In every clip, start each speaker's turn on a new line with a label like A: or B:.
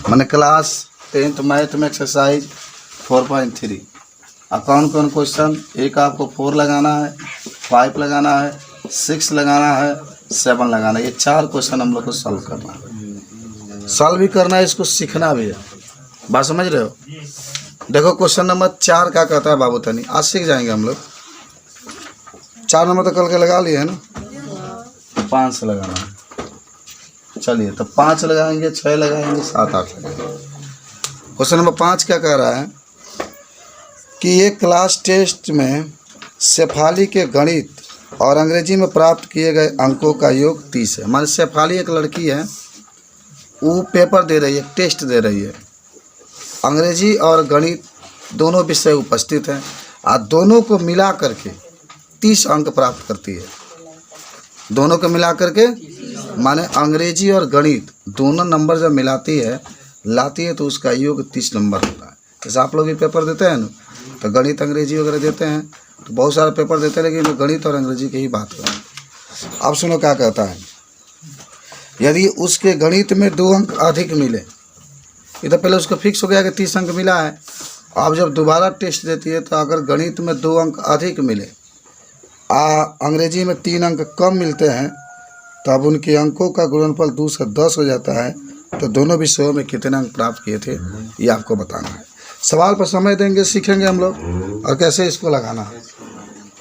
A: मैंने class 10th math में exercise 4.3 अब कौन कौन क्वेश्चन, एक आपको 4 लगाना है, 5 लगाना है, 6 लगाना है, 7 लगाना है। ये 4 क्वेश्चन हम लोग को सॉल्व करना है। सॉल्व भी करना है, इसको सीखना भी है। बात समझ रहे हो? देखो क्वेश्चन नंबर 4 क्या कहता है बाबू तनी, आज सीख जाएंगे हम लोग। 4 नंबर तो कल के लगा लिए है ना, 5 से लगाना है। चलिए तो 5 लगाएंगे, 6 लगाएंगे, 7 8 लगाएंगे। क्वेश्चन नंबर 5 क्या कह रहा है कि एक क्लास टेस्ट में शेफाली के गणित और अंग्रेजी में प्राप्त किए गए अंकों का योग 30 है। मान शेफाली एक लड़की है, वो पेपर दे रही है, टेस्ट दे रही है, अंग्रेजी और गणित दोनों विषय उपस्थित हैं और दोनों को मिला करके 30 अंक प्राप्त करती है। दोनों को मिला करके माने अंग्रेजी और गणित दोनों नंबर जब मिलाती है, लाती है, तो उसका योग 30 नंबर होता है। जैसे आप लोग भी पेपर देते हैं ना, तो गणित अंग्रेजी वगैरह देते हैं, तो बहुत सारे पेपर देते हैं, लेकिन गणित और अंग्रेजी की ही बात करें। अब सुनो क्या कहता है, यदि उसके गणित में 2 अंक अधिक मिले, ये तो पहले उसको फिक्स हो गया कि 30 अंक मिला है। अब जब दोबारा टेस्ट देती है, तो अगर गणित में 2 अंक अधिक मिले, अंग्रेजी में 3 अंक कम मिलते हैं, तब उनके अंकों का गुणनफल 2 से 10 हो जाता है। तो दोनों विषयों में कितने अंक प्राप्त किए थे, ये आपको बताना है। सवाल पर समय देंगे, सीखेंगे हम लोग और कैसे इसको लगाना है,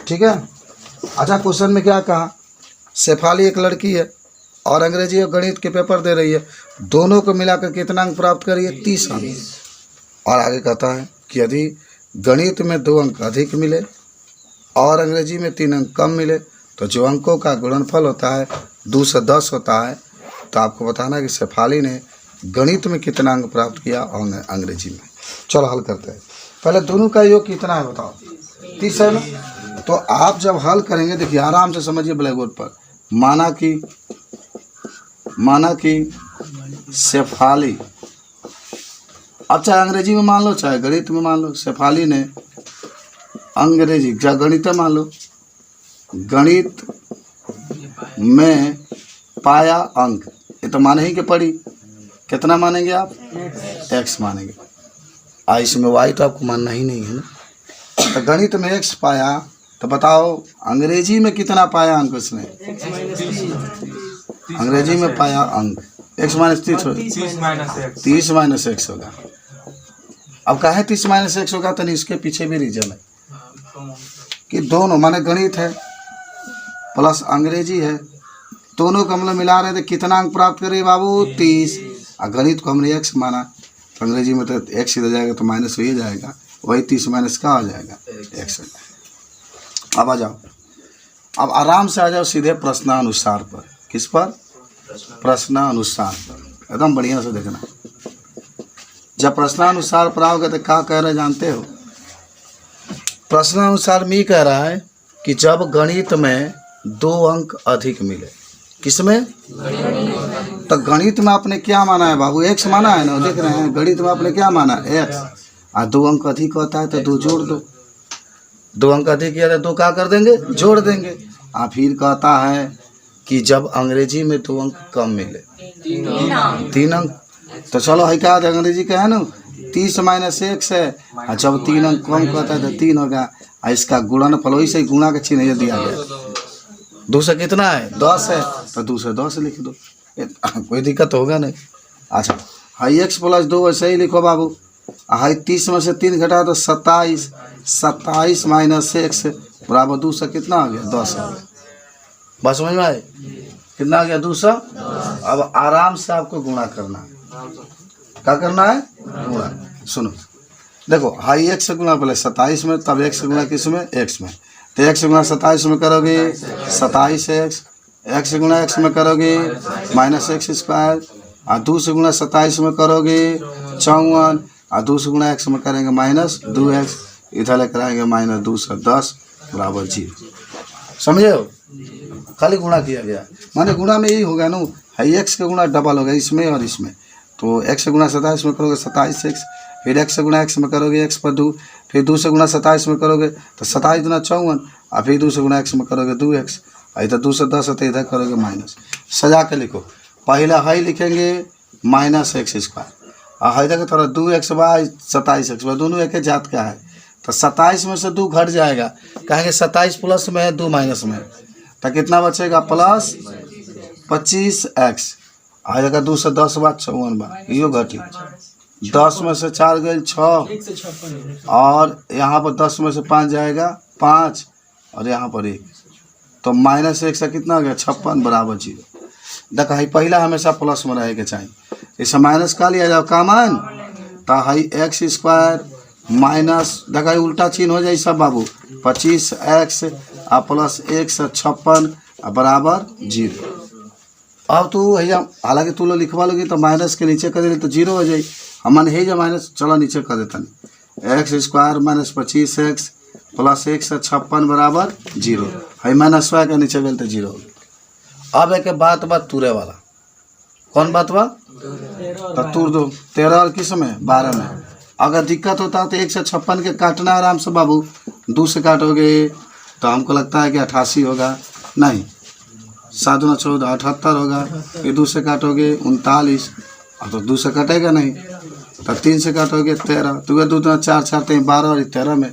A: ठीक है। अच्छा, क्वेश्चन में क्या कहा, शेफाली एक लड़की है और अंग्रेजी और गणित के पेपर दे रही है, दोनों को मिलाकर कितना अंक प्राप्त करिए, 30 अंक। और आगे कहता है कि यदि गणित में 2 अंक अधिक मिले और अंग्रेजी में 3 अंक कम मिले, तो जो अंकों का गुणनफल होता है 2 से 10 होता है। तो आपको बताना है कि शेफाली ने गणित में कितना अंक प्राप्त किया और अंग्रेजी में। चलो हल करते हैं। पहले दोनों का योग कितना है बताओ, 30 है ना। तो आप जब हल करेंगे, देखिए आराम से समझिए ब्लैक बोर्ड पर। माना कि शेफाली, अब चाहे अंग्रेजी में मान लो चाहे गणित में मान लो, शेफाली ने अंग्रेजी या गणित मान लो, गणित में पाया अंक, ये तो माने ही कि पड़ी, कितना मानेंगे आप, x मानेंगे। इसमें y तो आपको मानना ही नहीं है ना। तो गणित में x पाया, तो बताओ अंग्रेजी में कितना पाया अंक उसने, अंग्रेजी में पाया अंक x माइनस 30 माइनस x होगा। अब काहे 30 माइनस x होगा, तो इसके पीछे भी रीजन है कि दोनों माने गणित है प्लस अंग्रेजी है, दोनों को हम लोग मिला रहे थे, कितना अंक प्राप्त करें बाबू, 30। और गणित को हमने x माना, तो अंग्रेजी में तो x इधर जाएगा तो माइनस हो ही जाएगा, वही 30 माइनस का आ जाएगा, x। अब आ जाओ, अब आराम से आ जाओ सीधे प्रश्नानुसार पर। किस पर, प्रश्नानुसार पर, एकदम बढ़िया से देखना। जब प्रश्नानुसार पर आओगे तो क्या कह रहे जानते हो, प्रश्नानुसार में कह रहा है कि जब गणित में 2 अंक अधिक मिले, किसमें, तो गणित में आपने क्या माना है बाबू, x माना है ना, देख रहे हैं गणित में आपने क्या माना, x। और 2 अंक अधिक होता है तो 2 जोड़ दो, 2 अंक अधिक किया तो 2 क्या कर देंगे, जोड़ देंगे। और फिर कहता है कि जब अंग्रेजी में 2 अंक कम मिले, 3 अंक, तो चलो है क्या अंग्रेजी का है ना, 30 माइनस x है, और जब 3 अंक कम कहता है तो 3 होगा। और इसका गुणनफल वही से गुणा का चिन्ह दिया गया, 2 से कितना है, 10 है, तो 2 से 10 लिख दो, कोई दिक्कत होगा नहीं। अच्छा, हाई x प्लस 2 ऐसे ही लिखो बाबू। हाई 30 में से 3 घटा तो 27, 27 माइनस x बराबर 2 से कितना आ गया, 10 आ गया। बस समझ में आए, कितना आ गया, 200। अब आराम से आपको गुणा करना है, क्या करना है, गुणा। सुनो देखो, हाई x से गुणा पहले 27 में, तब x से गुणा किस में, x में, तो x से गुणा 27 में करोगे 27x, x से गुणा x में करोगे माइनस x स्क्वायर, और 2 से गुणा 27 में करोगे 54, और 2 से गुणा x में करेंगे माइनस 2x, इधर लेकर आएंगे माइनस 2 से 10 बराबर 0। समझे हो, खाली गुणा किया गया, माने गुणा में यही होगा ना, हाई x का गुणा डबल होगा इसमें और इसमें। तो x से गुणा 27 में करोगे 27x, फिर x से गुणा x में करोगे x पर 2, फिर 2 से गुणा 27 में करोगे तो 27 गुना 54, और फिर 2 से गुणा x में करोगे 2x, इधर 2 से 10 है तो इधर करोगे माइनस। सजा के लिखो, पहला हाई लिखेंगे माइनस एक्स स्क्वायर। और है देखो थोड़ा 2x बाय 27x दोनों एक जात का है, तो 27 में से 2 घट जाएगा, कहेंगे 27 प्लस में है 2 माइनस में, तो कितना बचेगा प्लस 25x। आ जाएगा 2 से 10 बार 54 बार, यो घटी 10 में से 4 गए 6, और यहाँ पर 10 में से 5 जाएगा 5, और यहाँ पर 1, तो माइनस 1 से कितना हो गया 56 बराबर 0। देखो है पहला हमेशा प्लस में रहेगा चाहिए, इसे माइनस का लिया जाओ कॉमन, तो है एक्स स्क्वायर माइनस, देखा उल्टा चिन्ह हो जाए सब बाबू, 25x आ प्लस 1 से 56 बराबर 0। अब तू भैया हालांकि तू लोग लिखवा लोगी तो माइनस के नीचे कर दे तो 0 हो जाए, हमन है जो माइनस, चलो नीचे कर देता नहीं, x square minus 25x plus 1 से 56 बराबर 0 है, माइनस वाई के नीचे गए तो 0 हो गया। अब एक बात तुरे वाला, कौन बात बा, तो तुर दो 13 और किस में 12 में। अगर दिक्कत होता तो 1 से 56 के काटना आराम से बाबू, 2 से काटोगे तो हमको लगता है कि 88 होगा, नहीं 7 दूना 14 78 होगा, फिर 2 से काटोगे 39, और तो 2 से कटेगा नहीं, तो 3 से काटोगे 13, तो 2 दूना 4 4 3 12 और 13 में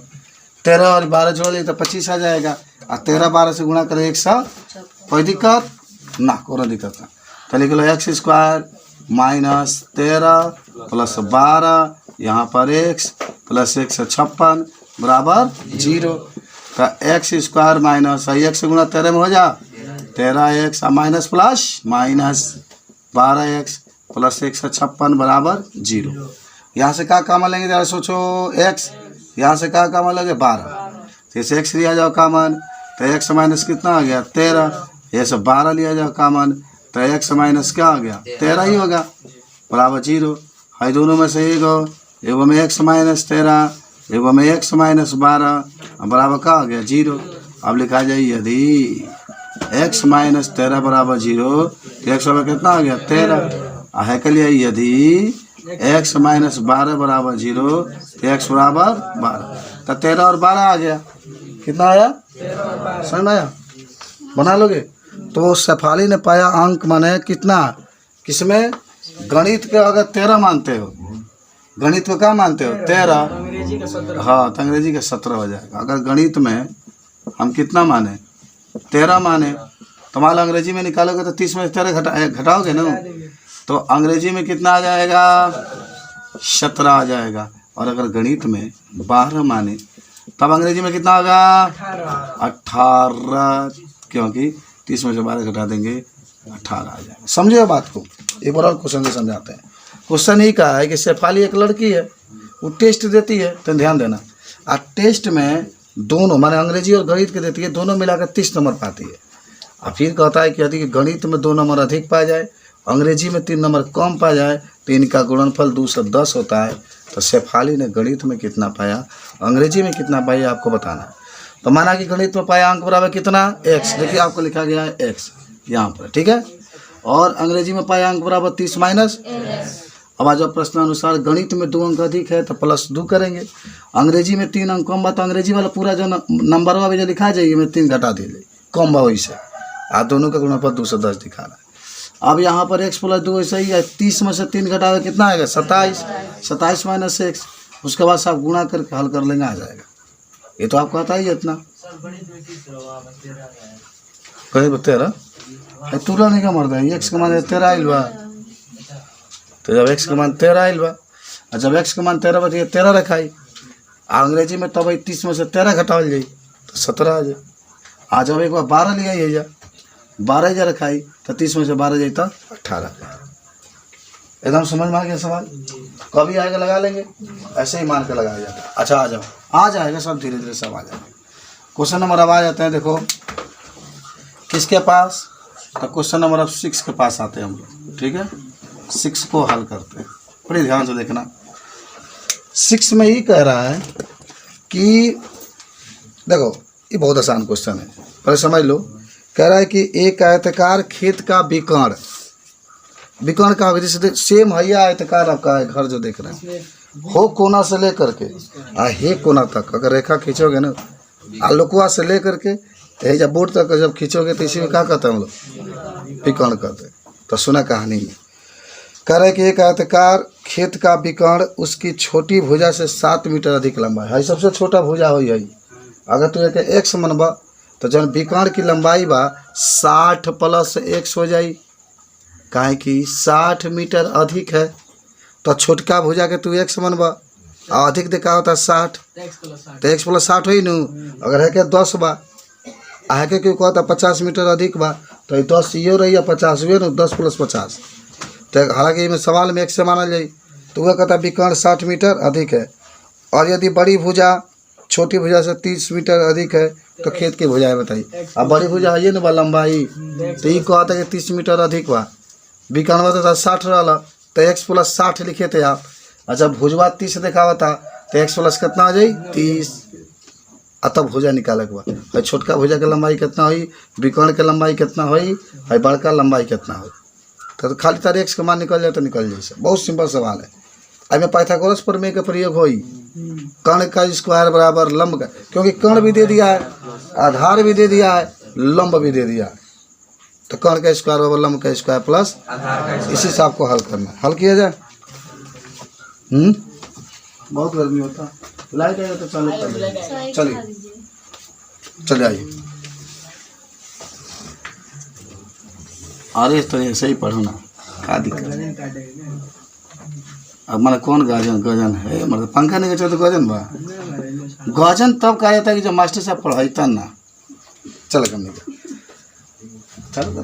A: 13 और 12 जोड़ ली तो 25 आ जाएगा, और 13 12 से गुणा करें 100, कोई दिक्कत ना, कोई दिक्कत ना, तो लिख लो एक्स स्क्वायर माइनस 13 प्लस 12 यहाँ पर x प्लस 1 से 56 बराबर 0, तो एक्स स्क्वायर माइनस एक्स से गुणा 13 में हो जा 13x minus plus minus 12x plus 1 से 56 बराबर 0। यहाँ से क्या कामन लेंगे जरा सोचो, x यहाँ से क्या कामन लगे 12, तो इसे x लिया जाओ कामन, तो x माइनस कितना आ गया 13, ये सब 12 लिया जाओ कामन, तो x माइनस क्या आ गया 13 ही होगा बराबर 0। है दोनों में से एगो में x माइनस 13 एगो में x माइनस 12 बराबर क्या आ गया 0। अब लिखा जाए यदि x माइनस 13 बराबर 0, तो x बराबर कितना आ गया 13, है के लिए यदि x माइनस 12 बराबर 0, तो x बराबर 12, तो 13 और 12 आ गया, कितना आया समझ में आया, बना लोगे। तो शेफाली ने पाया अंक माने कितना, किसमें गणित के अगर 13 मानते हो, गणित में क्या मानते हो 13, हाँ तो अंग्रेजी का 17 हो जाएगा। अगर गणित में हम कितना माने 13 माने, तो मान लो अंग्रेजी में निकालोगे तो 30 में 13 घटाओगे ना, तो अंग्रेजी में कितना आ जाएगा 17 आ जाएगा। और अगर गणित में 12 माने तब अंग्रेजी में कितना होगा 18, क्योंकि 30 में से 12 घटा देंगे 18 आ जाएगा। समझे बात को, एक बार और क्वेश्चन से समझाते हैं। क्वेश्चन ही कहा है कि शेफाली एक लड़की है, वो टेस्ट देती है, तो ध्यान देना, और टेस्ट में दोनों माने अंग्रेजी और गणित के देती है, दोनों मिलाकर 30 नंबर पाती है। और फिर कहता है कि यदि गणित में 2 नंबर अधिक पाया जाए, अंग्रेजी में 3 नंबर कम पाया जाए, तो इनका गुणनफल 2 से 10 होता है। तो शेफाली ने गणित में कितना पाया, अंग्रेजी में कितना पाया, आपको बताना है। तो माना कि गणित में पाया अंक बराबर कितना x, देखिए आपको लिखा गया है x यहाँ पर, ठीक है, और अंग्रेजी में पाया अंक बराबर 30 माइनस। अब आज प्रश्न अनुसार गणित में 2 अंक अधिक है तो प्लस 2 करेंगे, अंग्रेजी में 3 अंक कम बा तो अंग्रेजी वाला पूरा जो नंबर हुआ जो लिखा जाइए में 3 घटा दीजिए कम बा वही से, दोनों का गुणनफल 2 से 10 दिखा रहा है। अब यहाँ पर x प्लस 2 ऐसा ही है, 30 में से 3 घटावे कितना आएगा 27, 27 माइनस x, उसके बाद से आप गुणा करके हल कर लेंगे आ जाएगा। ये तो आपको आता ही है इतना, कहीं 13 तुला नहीं का मरता है, x का मान 13 आइल बा, तो जब x का मान 13 आइल बा, और जब x का मान 13 बा 13 रखाई, अंग्रेजी में तब 30 में से 13 घटावल जाई तो 17 आ जाए। आज जब एक बार 12 लिया ये जा 12 जा रखाई तो 30 में से 12 जाए तो 18। एकदम समझ में आ गया सवाल, कभी आएगा लगा लेंगे, ऐसे ही मान के लगाया जाता है। अच्छा आ जाओ, आ जाएगा सब धीरे धीरे सब आ जाएगा। क्वेश्चन नंबर अब आ जाते हैं, देखो किसके पास, तो क्वेश्चन नंबर अब 6 के पास आते हैं हम लोग, ठीक है, 6 को हल करते हैं, बड़े ध्यान से देखना। 6 में ही कह रहा है कि देखो ये बहुत आसान क्वेश्चन है, पहले समझ लो। कह रहा है कि एक आयताकार खेत का विकर्ण, विकर्ण का जैसे सेम है या आयताकार आपका है घर जो देख रहे हैं, हो कोना से लेकर के हे कोना तक अगर रेखा खींचोगे ना, आलोकुआ से लेकर के जब बोर्ड तक जब खींचोगे तो इसी में क्या कहते हैं हम लोग विकर्ण कहते हैं। तो सुना कहानी में करे कि एक आयताकार खेत का विकर्ण उसकी छोटी भुजा से 7 मीटर अधिक लंबा है। सबसे छोटा भुजा हो यही। अगर तू एक एक्स मनबा तो जौन विकर्ण की लंबाई बा 60 प्लस एक्स हो जाई, काहे कि 60 मीटर अधिक है। तो छोटका भुजा के तू एक्स मनबा और अधिक देखा होता 60 तो एक्स प्लस 60 हुई नू। अगर है के 10 बा है के क्यों कहता 50 मीटर अधिक बा तो 10 ये रही 50 हुए ना 10 प्लस 50। तो हालांकि में सवाल में एक्स से माना जाए तो वह कहता विकर्ण 60 मीटर अधिक है। और यदि बड़ी भुजा छोटी भुजा से 30 मीटर अधिक है तो खेत की भुजा है बताइए। अब बड़ी भुजा है ना बा लंबाई तो ये कहता है कि 30 मीटर अधिक बा, विकर्ण बता 60 रहा तो एक्स प्लस 60 लिखे थे आप। अच्छा भुजवा 30 देखा था तो एक्स प्लस कितना हो जाए 30। तब भुजा निकाले के बाद छोटका भुजा के लंबाई कितना हुई, विकर्ण के लंबाई कितना हुई, है बड़का लंबाई कितना हुई। तो खाली तार एक्स के मान निकल जाए तो निकल जाए। बहुत सिंपल सवाल है। अभी पाइथागोरस प्रमेय का प्रयोग होई कर्ण का स्क्वायर बराबर लंब का, क्योंकि कर्ण भी दे दिया है, आधार भी दे दिया है, लंब भी दे दिया है। तो कर्ण का स्क्वायर बराबर लंब का स्क्वायर प्लस इसी से आपको हल करना है। हल किया जाए। बहुत गर्मी होता, लाइट आएगा तो चालू कर चलिए चले आइए। अरे इस तरह से ही पढ़ो ना, क्या दिक्कत। अब मैंने कौन गाजन गजन है मतलब पंखा नहीं चलते तो गजन बा। गजन तब कहा जाता है कि जब मास्टर साहब पढ़ाईता ना। चलो करने का चलो कर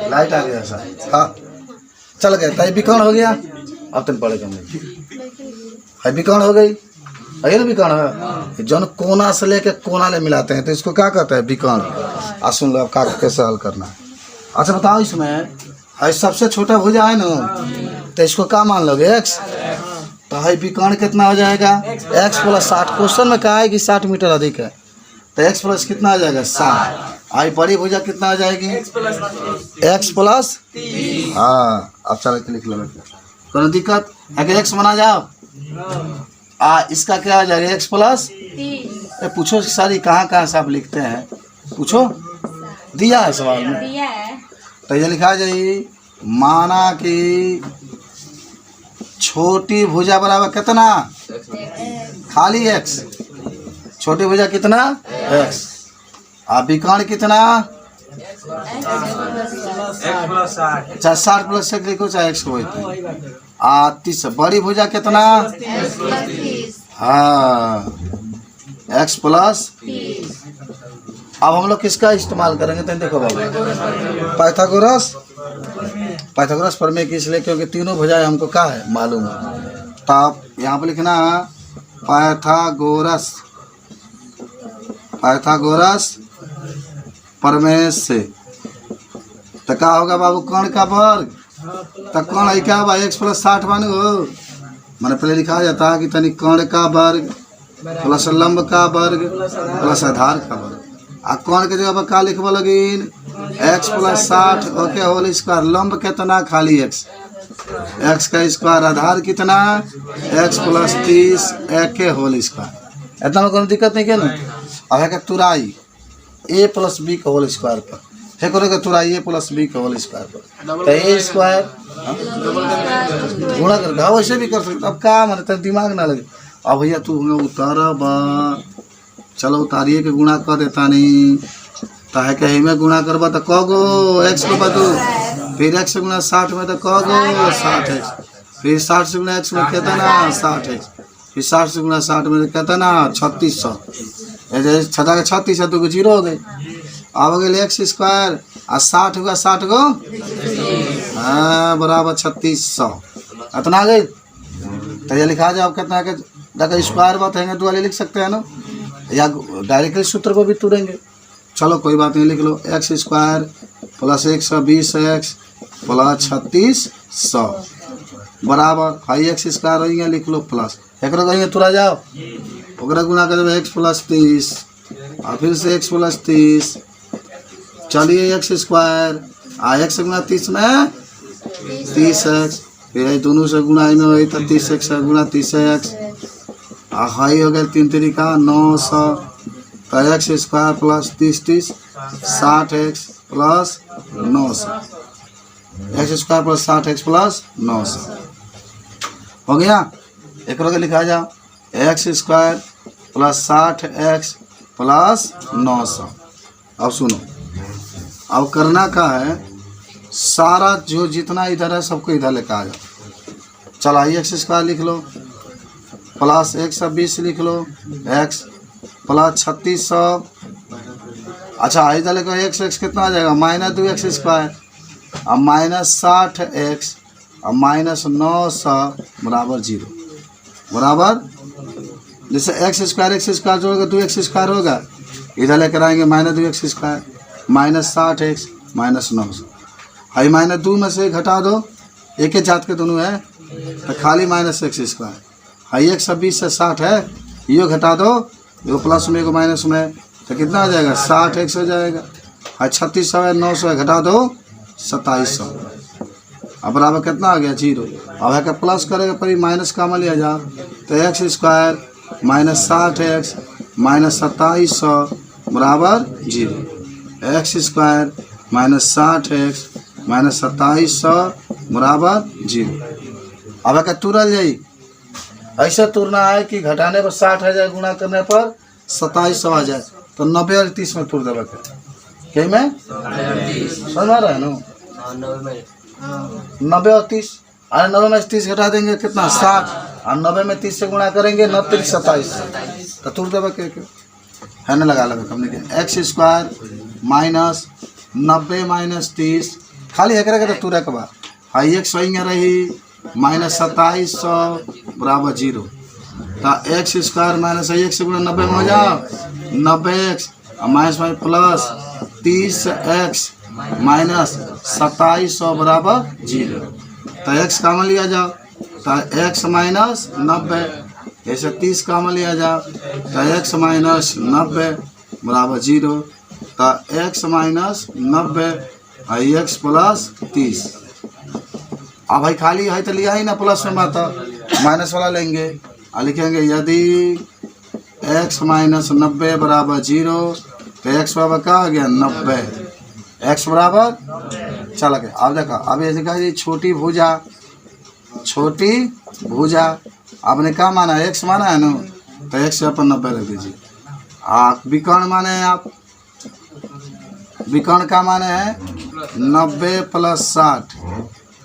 A: लाइट आ गया सर। हाँ चल गया ताई विकर्ण हो गया। अब तुम पढ़े है विकर्ण हो गई है ना। विकर्ण है जन कोना से लेके कोना ले मिलाते हैं तो इसको क्या कहते हैं विकर्ण। आ सुन लो का कैसे हल करना है। अच्छा बताओ इसमें है सबसे छोटा भुजा है ना तो इसको क्या मान लोगे एक्स। तो है विकर्ण कितना हो जाएगा एक्स प्लस 60। क्वेश्चन में कहा है कि 60 मीटर अधिक है तो एक्स प्लस कितना आ जाएगा 60। आई बड़ी भुजा कितना आ जाएगी एक्स प्लस। हाँ अब चलो लिख लो कोई दिक्कत है कि एक्स बना जाओ। इसका क्या आ जाएगा एक्स प्लस। पूछो सारी कहाँ कहाँ से आप लिखते हैं पूछो। दिया है सवाल में दिया है। तो ये लिखा जाए माना कि छोटी भुजा बराबर कितना खाली एक्स। छोटी भुजा कितना एक्स। विकर्ण कितना 60 प्लस एक लिखो चाहे एक्स को। 30 बड़ी भुजा कितना हाँ एक्स प्लस। अब हम लोग किसका इस्तेमाल करेंगे तो देखो बाबू पाइथागोरस प्रमेय की इसलिए क्योंकि तीनों भुजाएं हमको क्या है मालूम है। तो आप यहाँ पे लिखना पाइथागोरस प्रमेय से। तो क्या होगा बाबू कर्ण का वर्ग। तो कर्ण है क्या भाई एक्स प्लस 60 माने हो। मैंने पहले लिखा जाता है कि तनी कर्ण का वर्ग प्लस लंब का वर्ग प्लस आधार का वर्ग। कर्ण के जगह पर क्या लिखवा लगिन x plus 60 okay whole square. लंब कितना खाली एक्स का स्क्वायर। आधार कितना एक्स प्लस 30 एक होल स्क्वायर। इतना में कोई दिक्कत नहीं क्या ना। अब है तुराई ए प्लस बी का होल स्क्वायर पर है करेगा तुराई ए प्लस बी का होल स्क्वायर पर। तो ए स्क्वायर गुणा कर वैसे भी कर सकते। अब क्या माने दिमाग ना लगे। अब भैया तू उतारा बा चलो उतारिए के गुणा कर देता नहीं तो है कहीं में गुणा करबा तो कह गो एक्स को बदू फिर एक्स से गुणा 60 में तो कह गो 60 एक्स फिर 60 से गुणा एक्स में कितना 60 एक्स फिर 60 से गुणा 60 में कितना 3600। छठा का 36 है तो 0 हो गई। अब हो गए एक्स स्क्वायर और 60 हुआ 60 को हाँ बराबर 3600 इतना आ गई। तो ये लिखा जाए आप कितना के स्क्वायर बात है तो वाले लिख सकते हैं ना या डायरेक्टली सूत्र को भी तुरेंगे। चलो कोई बात नहीं लिख लो x square plus 120 x plus 3600 बराबर हाई एक्स स्क्वायर हो लिख लो प्लस एक कहीं तुरा जाओ ओकरा गुणा कर एक्स प्लस 30 और फिर से एक्स प्लस 30। चलिए एक्स स्क्वायर एक्स गुणा 30 में 30 एक्स फिर दोनों से गुणा में वही तो 30 एक्स गुणा 30 एक्स हाई हो गया 3 तरीका 900 तो x square plus 30 60 x plus 900, x square plus 60x plus 900 हो गया। एक रोके लिखा जाओ x square plus 60x plus 900। अब सुनो, अब करना का है, सारा जो जितना इधर है सबको इधर लेकर आ जाओ। चलो आइए एक्स स्क्वायर लिख लो प्लस 120 लिख लो, एक्स प्लस 3600। अच्छा इधर लेकर एक्स कितना आ जाएगा माइनस 2x स्क्वायर, अब माइनस 60x अब माइनस 900 बराबर 0 बराबर। जैसे एक्स स्क्वायर जोड़ेगा 2x स्क्वायर होगा, इधर लेकर आएंगे minus 2x square minus 60x minus 900। High minus 2 में से घटा दो, एक ही जात के दोनों है तो खाली माइनस x स्क्वायर। हाई 120 से 60 है, ये घटा दो, ये प्लस में को माइनस में तो कितना आ जाएगा 60x हो जाएगा। हाई 3600 है, 900 है, घटा दो 2700। अब बराबर कितना आ गया 0। अब है क्या प्लस करेगा पर माइनस का लिया जा, तो x square minus 60x minus 2700 बराबर 0। X square minus 60x minus 2700 बराबर 0। अब है क्या तुरल जाई, ऐसा तुरना है कि घटाने पर 60 आ जाए, गुणा करने पर 2700 आ जाए, तो 90 और 30 में तुर देगा क्या में समझ आ रहा है ना। 90 और 30, अरे 90 में 30 घटा देंगे कितना 60, और 90 में 30 से गुणा करेंगे 90 27 तो तुर देगा क्या है ना। लगा हमने एक्स स्क्वायर माइनस 90 माइनस 30 खाली है करेगा तो तुरा के बाद हाई एक्स वही रही माइनस 2700 बराबर 0। तो एक्स स्क्वायर माइनस एक्स से गुणा 90 में हो जाओ 90x minus minus plus 30x minus 2700 बराबर 0। तो x कामन लिया जाओ, तो x माइनस 90, ऐसे 30 कामन लिया जाओ, तो x माइनस 90 बराबर 0। तो x माइनस 90 x प्लस 30। अब भाई खाली है तो लिया ही ना प्लस में बात, माइनस वाला लेंगे और लिखेंगे यदि x माइनस 90 बराबर 0 तो x बराबर क्या आ गया 90, x बराबर चल गया। अब देखो अब ऐसे कहा जी छोटी भुजा आपने क्या माना x माना है ना, तो x पर 90 रख दीजिए। आप विकर्ण माने हैं, आप विकर्ण का माने हैं 90 प्लस 60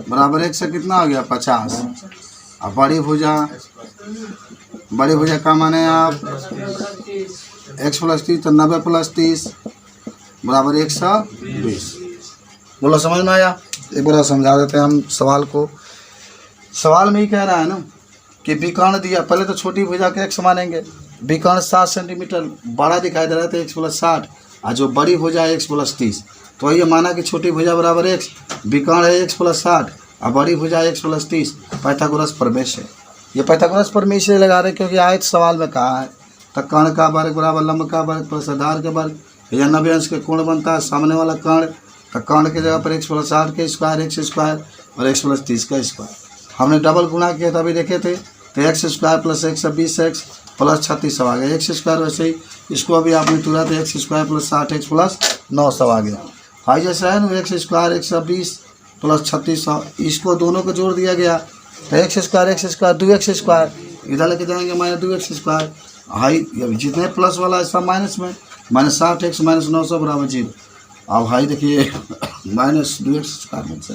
A: बराबर 1 से कितना हो गया 50। अब बड़ी भुजा का माने आप x प्लस 30 तो 90 प्लस 30 बराबर 120। बोलो समझ में आया। एक बार समझा देते हैं हम सवाल को। सवाल में ही कह रहा है ना कि विकर्ण दिया, पहले तो छोटी भुजा के x मानेंगे, विकर्ण 7 सेंटीमीटर बड़ा दिखाई दे रहा था x प्लस 60, और जो बड़ी भुजा है x प्लस 30, तो ये माना कि छोटी भुजा बराबर x, विकर्ण है x प्लस 60 और बड़ी भुजा x प्लस 30। पाइथागोरस प्रमेय है, ये पाइथागोरस प्रमेय से लगा रहे क्योंकि आयत सवाल में कहा है तो कर्ण का वर्ग बराबर लंब का वर्ग प्लस आधार के वर्ग या 90 अंश के कोण बनता है सामने वाला कर्ण, तो कर्ण की जगह पर x प्लस 60 के स्क्वायर x स्क्वायर और x प्लस 30 का स्क्वायर। हमने डबल गुणा किया था अभी देखे थे, तो x square plus 120x plus 3600 आ गया। एक्स स्क्वायर वैसे ही इसको अभी आपने तुरा तो x square plus 60x plus 900 आ गया। हाई जैसा है ना एक्स स्क्वायर 120 प्लस 3600, इसको दोनों को जोड़ दिया गया तो एक्स स्क्वायर 2x स्क्वायर इधर लेके जाएंगे माइनस 2x स्क्वायर। हाई जितने प्लस वाला है सब माइनस में, माइनस 60x माइनस 900 बराबर 0। अब हाई देखिए माइनस 2x स्क्वायर में से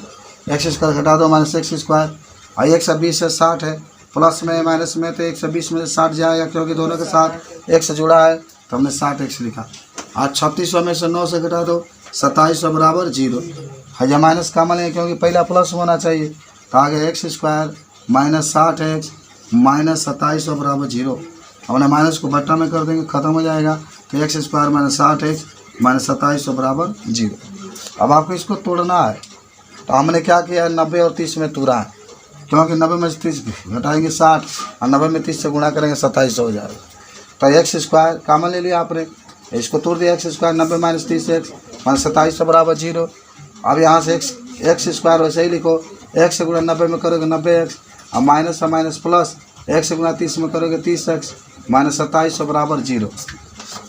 A: एक्स स्क्वायर घटा दो माइनस x स्क्वायर। हाई 120 से 60 है, प्लस में माइनस में तो 120 में से 60 जाएगा क्योंकि दोनों के साथ x जुड़ा है तो हमने 60x लिखा। आज 3600 में से 9 से घटा दो 2700 बराबर 0। हजा माइनस कामन है क्योंकि पहला प्लस होना चाहिए, तो आगे x square minus 60x minus 2700 बराबर 0। हमने माइनस को बट्टा में कर देंगे खत्म हो जाएगा, तो x square minus 60x minus 2700 बराबर 0। अब आपको इसको तोड़ना है, तो हमने क्या किया है 90 और 30 में तोड़ा है क्योंकि 90 में से 30 घटाएंगे 60 और 90 में 30 से गुणा करेंगे 2700 हो जाएगा। तो एक्स स्क्वायर कामन ले लिया आपने, इसको तोड़ दिया x square 90 minus 30x minus 2700 बराबर 0। अब यहाँ से एक्स स्क्वायर वैसे ही लिखो, x से गुणा 90 में करोगे 90x और माइनस है माइनस प्लस x से गुणा 30 में करोगे 30x माइनस 2700 बराबर 0।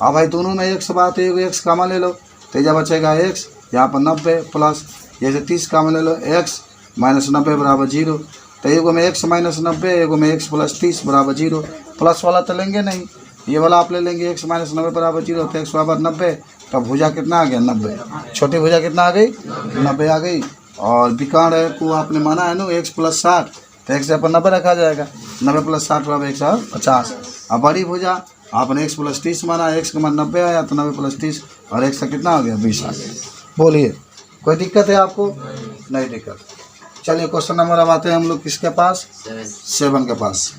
A: अब भाई दोनों में x बात है, x कामन ले लो तो यह बचेगा x यहाँ पर 90 प्लस, जैसे 30 का ले लो, x माइनस 90 बराबर 0। तो एगो में x माइनस 90, एगो में x प्लस 30 बराबर 0। प्लस वाला तो लेंगे नहीं, ये वाला आप ले लेंगे, x माइनस 90 बराबर 0, तो x बराबर 90। तो भुजा कितना आ गया 90, छोटी भुजा कितना आ गई 90 आ गई। और विकर्ण को आपने माना है ना x प्लस 60, तो x पर 90 रखा जाएगा, 90 प्लस 60 बराबर 150। अब बड़ी भुजा आपने x प्लस 30 माना, x का मान 90 आया, तो 90 प्लस 30 और x का कितना हो गया 20 आ गया। बोलिए कोई दिक्कत है आपको? नहीं दिक्कत। चलिए क्वेश्चन नंबर अब आते हैं हम लोग किसके पास, 7 के पास।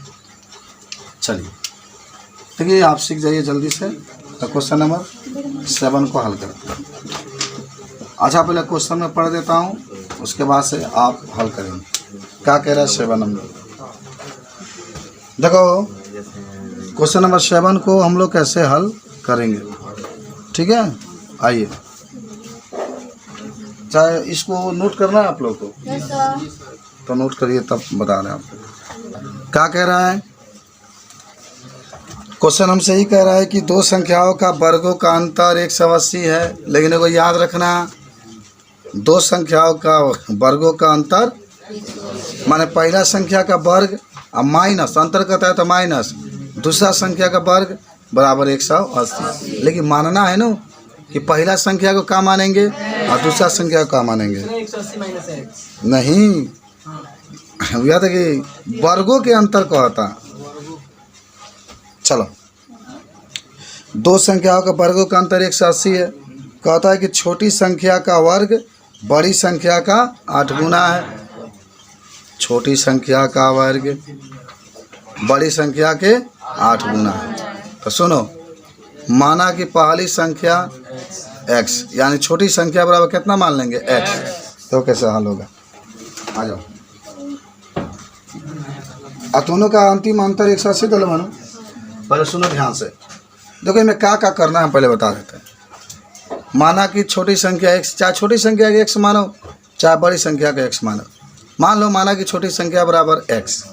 A: चलिए देखिए आप सीख जाइए जल्दी से। तो क्वेश्चन नंबर 7 को हल करें। अच्छा पहले क्वेश्चन में पढ़ देता हूँ, उसके बाद से आप हल करेंगे। क्या कह रहा है 7 नंबर? देखो क्वेश्चन नंबर 7 को हम लोग कैसे हल करेंगे, ठीक है। आइए, चाहे इसको नोट करना है आप लोग को, तो नोट करिए तब बता रहे हैं आपको। क्या कह रहा है क्वेश्चन? हमसे ही कह रहा है कि दो संख्याओं का वर्गों का अंतर 180 है, लेकिन इनको याद रखना, दो संख्याओं का वर्गों का अंतर माने पहला संख्या का वर्ग और माइनस, अंतर करता है तो माइनस, दूसरा संख्या का वर्ग बराबर 180। लेकिन मानना है ना कि पहला संख्या को क्या मानेंगे और दूसरा संख्या को क्या मानेंगे? नहीं, याद है कि वर्गों के अंतर को होता। चलो, दो संख्याओं का वर्गों का अंतर 180 है। कहता है कि छोटी संख्या का वर्ग बड़ी संख्या का 8 गुना है। छोटी संख्या का वर्ग बड़ी संख्या के 8 गुना है। तो सुनो, माना कि पहली संख्या x, यानी छोटी संख्या बराबर कितना मान लेंगे x, तो कैसे हल होगा? आ जाओ। दोनों का अंतिम अंतर 180 तो मानो। पहले सुनो ध्यान से, देखो इनमें क्या क्या करना है पहले बता देते हैं। माना कि छोटी संख्या x, चाहे छोटी संख्या के x मानो चाहे बड़ी संख्या के x मानो। मान लो माना कि छोटी संख्या बराबर x,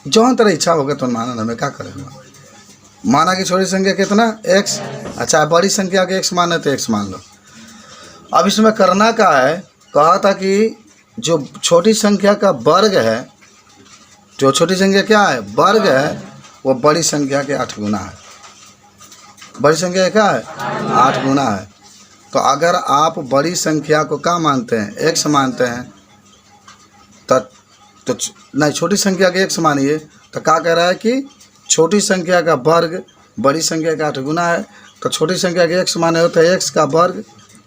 A: जो तरह इच्छा होगा तो माना ना, मैं क्या करेंगे। माना कि छोटी संख्या कितना x, अच्छा बड़ी संख्या के x माने तो x मान लो। अब इसमें करना क्या है, कहा था कि जो छोटी संख्या का वर्ग है, जो छोटी संख्या क्या है वर्ग है, वो बड़ी संख्या के 8 गुना है। बड़ी संख्या क्या है 8 गुना है। तो अगर आप बड़ी संख्या को क्या मानते हैं x मानते हैं, तो नहीं छोटी संख्या के x मानिए, तो क्या कह रहा है कि छोटी संख्या का वर्ग बड़ी संख्या का 8 गुना है। तो छोटी संख्या के x माने होता है x का वर्ग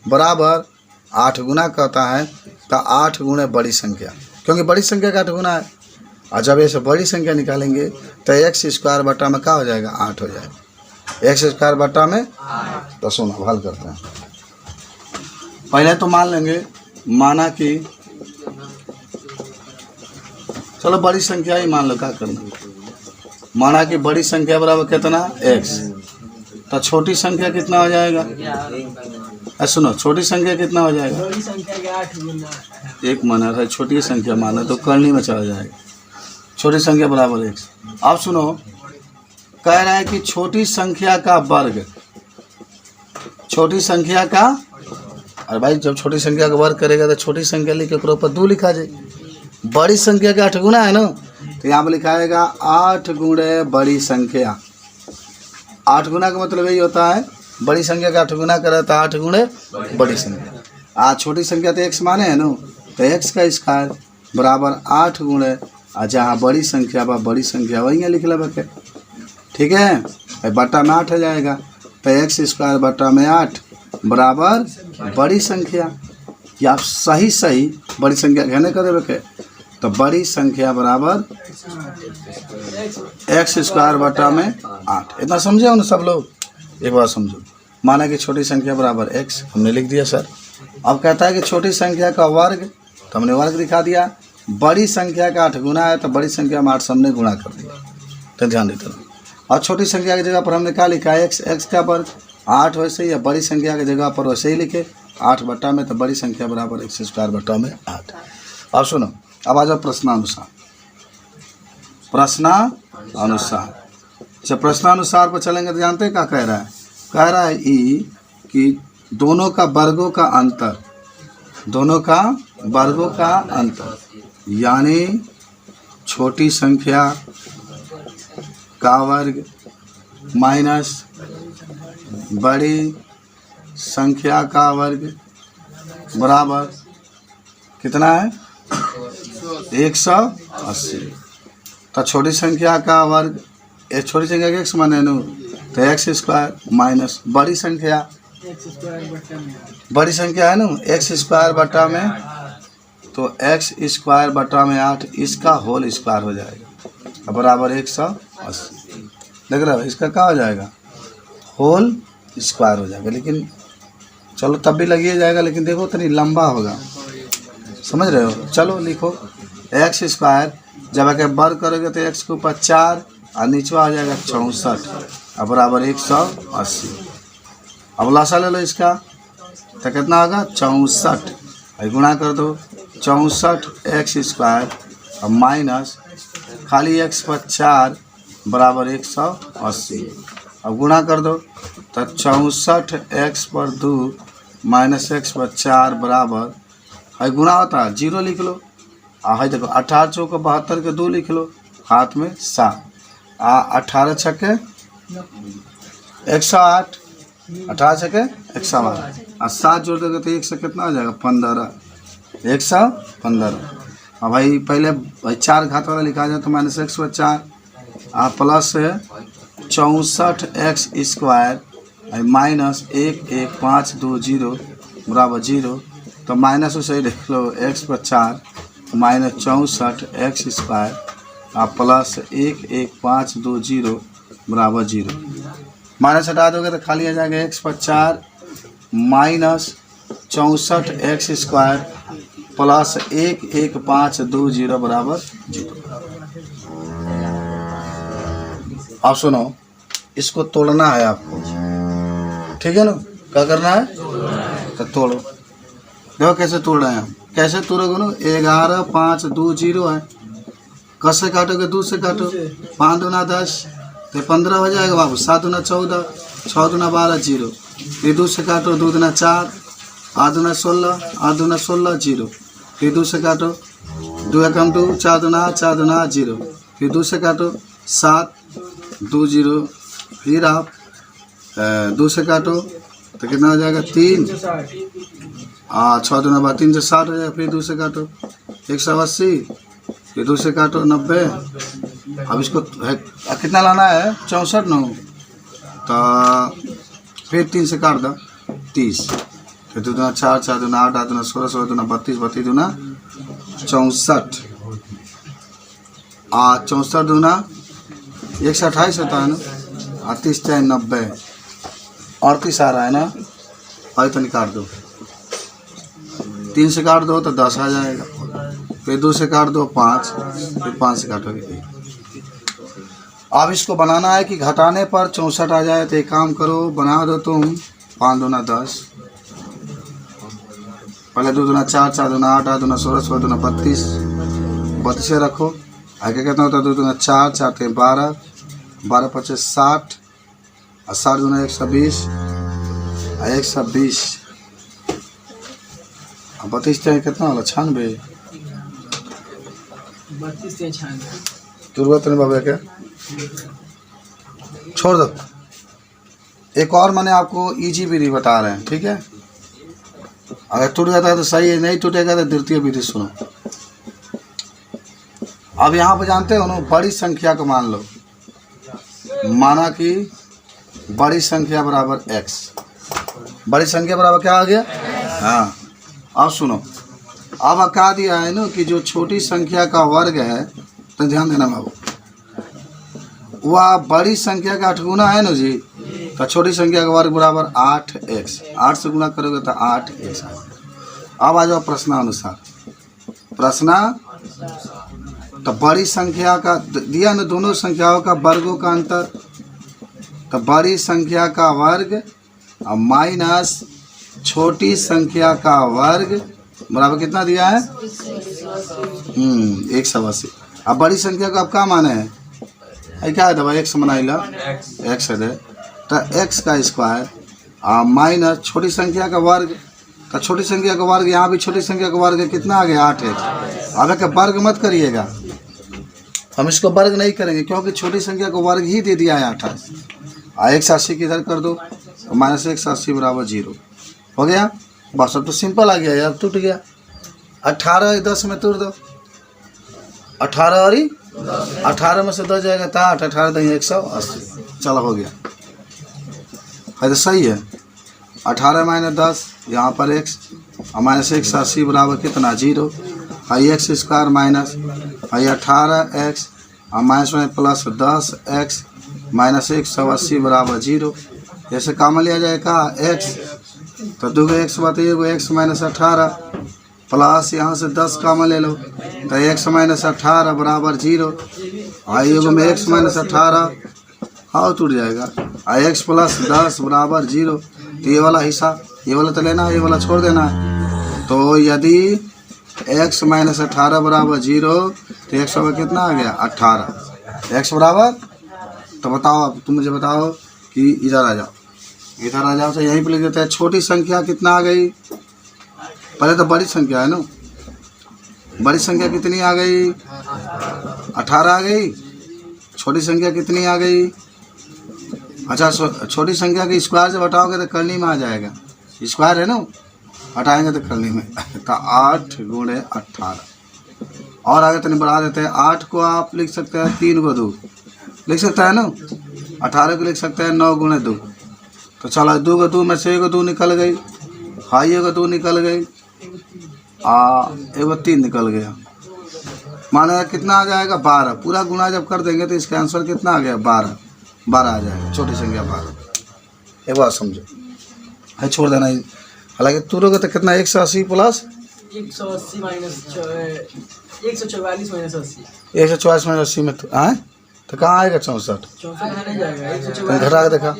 A: बराबर 8 गुना कहता है, तो 8 गुणे बड़ी संख्या, क्योंकि बड़ी संख्या का 8 गुना है। और जब ऐसे बड़ी संख्या निकालेंगे तो x स्क्वायर बटा में क्या हो जाएगा 8 हो जाएगा, x स्क्वायर बटा में। तो सुनो हल करते हैं। पहले तो मान लेंगे, माना कि चलो बड़ी संख्या ही मान लो, क्या करना। माना कि बड़ी संख्या बराबर कितना x, तो छोटी संख्या कितना हो जाएगा? सुनो छोटी संख्या कितना हो जाएगा? बड़ी संख्या के 8 गुना। एक माना था छोटी संख्या माना तो करनी में चला जाएगा। छोटी संख्या बराबर x। अब सुनो, कह रहा है कि छोटी संख्या का वर्ग, छोटी संख्या का, अरे भाई जब छोटी संख्या का वर्ग करेगा तो छोटी संख्या लिख के ऊपर 2 लिखा जाए। बड़ी संख्या का 8 गुना है ना, तो यहाँ पर लिखाएगा 8 गुणे बड़ी संख्या। 8 गुना का मतलब यही होता है, बड़ी संख्या का 8 गुना करे तो 8 गुणे बड़ी संख्या। छोटी संख्या तो x माने है ना, तो x का स्क्वायर बराबर 8 गुणे, जहाँ बड़ी संख्या बा बड़ी संख्या वही लिख ले बके, ठीक है। बटा में 8 हो जाएगा, तो x स्क्वायर बटा में 8 बराबर बड़ी संख्या। या आप सही सही बड़ी संख्या कहने कर देवे के, तो बड़ी संख्या बराबर x स्क्वायर बटा में 8। इतना समझे हो ना सब लोग? एक बार समझो। माना कि छोटी संख्या बराबर x, हमने लिख दिया सर। अब कहता है कि छोटी संख्या का वर्ग, तो हमने वर्ग दिखा दिया। बड़ी संख्या का 8 गुना है, तो बड़ी संख्या में 8 हमने गुणा कर दिया, तो ध्यान देते रहो। और छोटी संख्या की जगह पर हमने क्या लिखा है x का वर्ग 8, वैसे ही या बड़ी संख्या की जगह पर वैसे ही लिखे 8 बटा में, तो बड़ी संख्या बराबर x स्क्वायर बटा में 8। अब सुनो, अब आ जाओ प्रश्नानुसार। प्रश्नानुसार, जब प्रश्नानुसार पर चलेंगे तो जानते हैं क्या कह रहा है? कह रहा है कि दोनों का वर्गों का अंतर, दोनों का वर्गों का अंतर, यानी छोटी संख्या का वर्ग माइनस बड़ी संख्या का वर्ग बराबर कितना है 180। तो छोटी संख्या का वर्ग, एक छोटी संख्या का x माने नो तो एक्स स्क्वायर माइनस बड़ी संख्या है ना एक्स स्क्वायर बटा में, तो एक्स स्क्वायर बटा में 8 इसका होल स्क्वायर हो जाएगा बराबर 180। देख रहे हो इसका क्या हो जाएगा होल स्क्वायर हो जाएगा। लेकिन चलो तब भी लगिए जाएगा, लेकिन देखो इतनी लंबा होगा, समझ रहे हो। चलो लिखो एक्स स्क्वायर, जब आके वर्ग करोगे तो एक्स के ऊपर 4 और नीचे आ जाएगा 64 और बराबर 180। अब लासा ले लो इसका, तो कितना होगा 64, गुणा कर दो 64 एक्स स्क्वायर और माइनस खाली एक्स पर 4 बराबर 180। अब गुणा कर दो तो 64 एक्स पर 2 माइनस एक्स पर 4 बराबर है, गुणा होता है 0 लिख लो। है देखो 18 चौको 72 के 2 लिख लो, हाथ में 7 18 छक्के 108, 18 छक्के 108 और 7 जोड़ दोगे तो 1 से कितना हो जाएगा 15, 115। और भाई पहले भाई 4 घात वाला लिखा जाए तो माइनस एक्स पर 4 प्लस 64 एक्स स्क्वायर माइनस 11520 बराबर 0। तो माइनस उसे देख लो एक्स पर 4 माइनस 64 एक्स स्क्वायर प्लस 11520 बराबर 0। माइनस हटा दोगे तो खाली आ जाएगा एक्स पर 4 माइनस 64 एक्स स्क्वायर प्लस 11520 बराबर 0। अब सुनो, इसको तोड़ना है आपको, ठीक है ना। क्या करना है तो तोड़ो। देखो कैसे तोड़ रहे हैं हम, कैसे तोड़ोगे ना 11 5 2 0 है, कैसे काटोगे 2 से काटो, 5 दूना 10 तो 15 हो जाएगा बाबू, 7 दूना 14 6 दूना 12 0, फिर 2 से काटो 2 दूना 4 8 दूना 16 8 दूना 16 0, फिर 2 से काटो 2 एकम 2 4 दूना 0, फिर 2 से काटो 7 2 0, फिर आप 2 से काटो तो कितना हो जाएगा 3 6 दूना 12 3 से 60 हो जाएगा, फिर 2 से काटो 180, फिर 2 से काटो 90। अब इसको कितना लाना है 64 न, तो फिर 3 से काट दो 30, फिर 2 दूना 4 4 दूना 8 8 दूना 16 16 दूना 32 32 दूना 64 64 दूना 128 होता है ना, 30 चाहे 90 38 आ रहा है ना। और तो निकाल दो, 3 से काट दो तो 10 आ जाएगा, फिर 2 से काट दो 5, फिर 5 से काटोगे। अब इसको बनाना है कि घटाने पर 64 आ जाए, तो एक काम करो बना दो तुम 5 दूना 10, पहले 2 दूना 4 4 दूना 8 8 दूना 16 16 दूना 32 32 रखो, आगे कितना होता है 2 दूना 4 4 के 12 12 25 60 और 60 दूना 120 और 120 और 32 चाहे कितना होला 96 जरूरत नहीं बाबा क्या, छोड़ दो। एक और मैंने आपको इजी विधि बता रहे हैं, ठीक है। अगर टूट जाता है तो सही है, नहीं टूटेगा तो द्वितीय विधि सुनो। अब यहाँ पे जानते हो ना, बड़ी संख्या को मान लो, माना कि बड़ी संख्या बराबर x, बड़ी संख्या बराबर क्या आ गया, हाँ। अब सुनो, अब क्या दिया है ना कि जो छोटी संख्या का वर्ग है, तो ध्यान देना बाबू, वह बड़ी संख्या का 8 गुना है ना जी, तो छोटी संख्या का वर्ग बराबर 8x, 8 से गुना करोगे तो 8x। अब आ जाओ प्रश्नानुसार, प्रश्न तो बड़ी संख्या का दिया ना, दोनों संख्याओं का वर्गों का अंतर, तो बड़ी संख्या का वर्ग और माइनस छोटी संख्या का वर्ग बराबर कितना दिया है 180। अब बड़ी संख्या का अब क्या माने है क्या है दबा, x बनाइला x है दे, तो x का स्क्वायर माइनस छोटी संख्या का वर्ग, तो छोटी संख्या का वर्ग यहाँ भी छोटी संख्या का वर्ग कितना आ गया 8x। अब एक वर्ग मत करिएगा, हम इसको वर्ग नहीं करेंगे क्योंकि छोटी संख्या को वर्ग ही दे दिया है 28। 180 की इधर कर दो तो -180 बराबर 0 हो गया। बस अब तो सिंपल आ गया यार, टूट गया। 18 10 में तोड़ दो, 18 और 18 में से 10 जाएगा तो 8, 18 दही 180, चलो हो गया। है तो सही है। 18 - 10 यहाँ पर x और -180 बराबर कितना 0। High x square minus high 18x और माइनस में प्लस 10x -180 बराबर 0। जैसे काम लिया जाएगा x, तो 2 x बताइए, x -18 प्लस यहाँ से 10 काम ले लो तो x -18 बराबर 0। आई योग में x -18 हाँ टूट जाएगा। आई x + 10 बराबर 0। तो ये वाला हिस्सा, ये वाला तो लेना है, ये वाला छोड़ देना है। तो यदि x -18 बराबर 0 तो x बराबर कितना आ गया 18। x बराबर, तो बताओ अब तुम मुझे बताओ कि इधर आ जाओ, इधर आ जाओ तो यहीं पर लिख देते हैं। छोटी संख्या कितना आ गई, पहले तो बड़ी संख्या है ना, बड़ी संख्या कितनी आ गई 18 आ गई। छोटी संख्या कितनी आ गई, अच्छा छोटी संख्या की स्क्वायर से हटाओगे तो करनी में आ जाएगा, स्क्वायर है ना, हटाएंगे तो करनी में तो 8 × 18। और आगे तनी बढ़ा देते हैं, 8 को आप लिख सकते हैं 3 × 2 लिख सकता है ना, 18 को लिख सकते हैं 9 × 2। तो चलो 2 × 2 में से 1 2 निकल गई, हाई 1 2 निकल गई, 1 3 निकल गया, माने कितना आ जाएगा 12। पूरा गुणा जब कर देंगे तो इसका आंसर कितना आ गया 12 आ जाएगा, छोटी संख्या 12। एक बात समझो, है छोड़ देना। हालांकि तुरोगे तो कितना 180 प्लस
B: 180 माइनस 144 माइनस 80,
A: 144 में 80 में तो कहाँ आएगा 64?
B: 64 नहीं जाएगा, 144
A: घटा के देखा।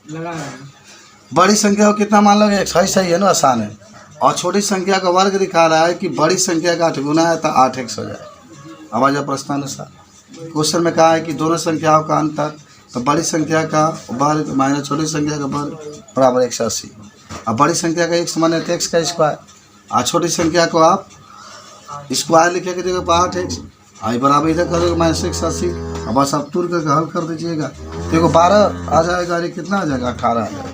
B: लगा।
A: बड़ी संख्या को कितना मान लोगे? सही है ना, आसान है। और छोटी संख्या का वर्ग दिखा रहा है कि बड़ी संख्या का 8 गुना है तो 8x हो जाए। अब आ जाए प्रश्नानुसार, क्वेश्चन में कहा है कि दोनों संख्याओं का अंतर, तो बड़ी संख्या का वर्ग माइनस छोटी संख्या का वर्ग बराबर 180। अब बड़ी संख्या का x माने तो x का स्क्वायर, और छोटी संख्या को आप स्क्वायर लिखे की जगह पर 8x आई बराबर इधर करोगे -180। अब बस आप तुर करके हल कर दीजिएगा, देखो 12 आ जाएगा। अरे कितना आ जाएगा 18 आ जाएगा।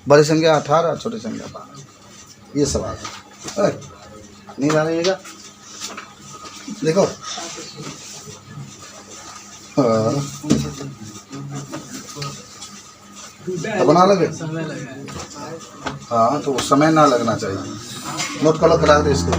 A: बड़ी संख्या 18, छोटी संख्या 12। ये सवाल है, नहीं आ रहिएगा देखो। बना लगे, हाँ तो समय ना लगना चाहिए। नोट करो, करा दे इसको।